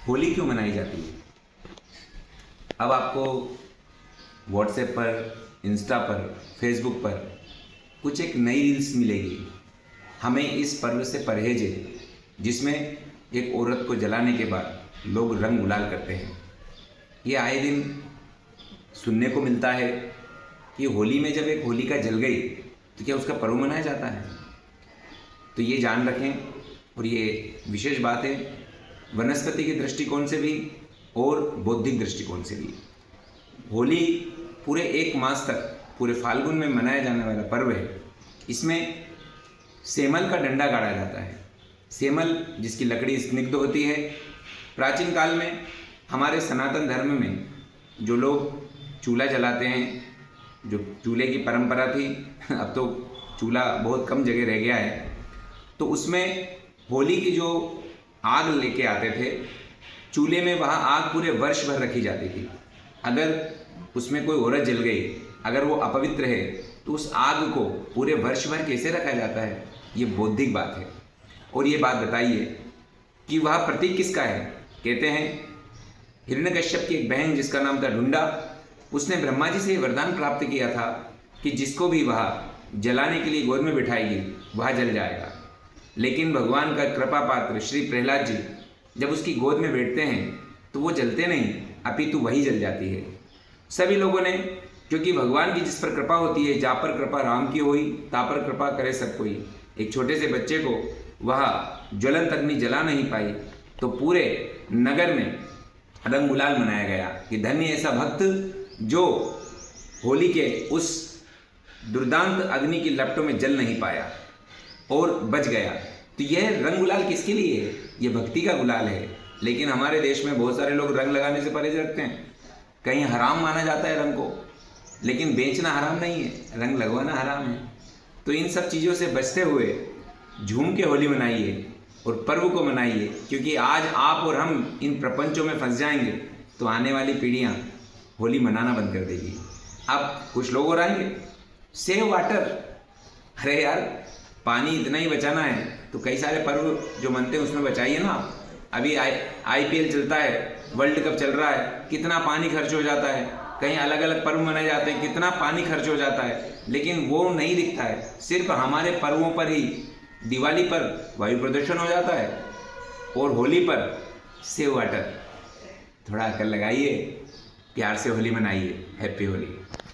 होली क्यों मनाई जाती है? अब आपको व्हाट्सएप पर, इंस्टा पर, फेसबुक पर कुछ एक नई रील्स मिलेगी। हमें इस पर्व से परहेज है, जिसमें एक औरत को जलाने के बाद लोग रंग गुलाल करते हैं। ये आए दिन सुनने को मिलता है कि होली में जब एक होलिका जल गई तो क्या उसका पर्व मनाया जाता है? तो ये जान रखें, और ये विशेष बात है वनस्पति के दृष्टिकोण से भी और बौद्धिक दृष्टिकोण से भी। होली पूरे एक मास तक, पूरे फाल्गुन में मनाया जाने वाला पर्व है। इसमें सेमल का डंडा गाड़ा जाता है। सेमल जिसकी लकड़ी स्निग्ध होती है। प्राचीन काल में हमारे सनातन धर्म में जो लोग चूल्हा जलाते हैं, जो चूल्हे की परंपरा थी, अब तो चूल्हा बहुत कम जगह रह गया है, तो उसमें होली की जो आग लेके आते थे चूल्हे में, वहाँ आग पूरे वर्ष भर रखी जाती थी। अगर उसमें कोई औरत जल गई, अगर वो अपवित्र है, तो उस आग को पूरे वर्ष भर कैसे रखा जाता है? ये बौद्धिक बात है। और ये बात बताइए कि वह प्रतीक किसका है? कहते हैं हिरण्यकश्यप की एक बहन जिसका नाम था ढूंढा, उसने ब्रह्मा जी से वरदान प्राप्त किया था कि जिसको भी वह जलाने के लिए गोद में बिठाएगी वह जल जाएगा। लेकिन भगवान का कृपा पात्र श्री प्रहलाद जी जब उसकी गोद में बैठते हैं तो वो जलते नहीं, अपितु वही जल जाती है। सभी लोगों ने, क्योंकि भगवान की जिस पर कृपा होती है, जा पर कृपा राम की होई, ता पर कृपा करे सब कोई। एक छोटे से बच्चे को वह ज्वलंत अग्नि जला नहीं पाई, तो पूरे नगर में रंग गुलाल मनाया गया कि धन्य ऐसा भक्त जो होली के उस दुर्दांत अग्नि की लपटों में जल नहीं पाया और बच गया। तो यह रंग गुलाल किसके लिए है? ये भक्ति का गुलाल है। लेकिन हमारे देश में बहुत सारे लोग रंग लगाने से परहेज रखते हैं। कहीं हराम माना जाता है रंग को, लेकिन बेचना हराम नहीं है, रंग लगवाना हराम है। तो इन सब चीज़ों से बचते हुए झूम के होली मनाइए और पर्व को मनाइए, क्योंकि आज आप और हम इन प्रपंचों में फंस जाएंगे तो आने वाली पीढ़ियाँ होली मनाना बंद कर देगी। अब कुछ लोग और आएंगे, सेव वाटर। अरे यार, पानी इतना ही बचाना है तो कई सारे पर्व जो मनते हैं उसमें बचाइए ना। अभी IPL चलता है, वर्ल्ड कप चल रहा है, कितना पानी खर्च हो जाता है। कहीं अलग अलग पर्व मनाए जाते हैं, कितना पानी खर्च हो जाता है, लेकिन वो नहीं दिखता है। सिर्फ हमारे पर्वों पर ही, दिवाली पर वायु प्रदूषण हो जाता है और होली पर सेव वाटर। थोड़ा अकल लगाइए, प्यार से होली मनाइए। हैप्पी होली।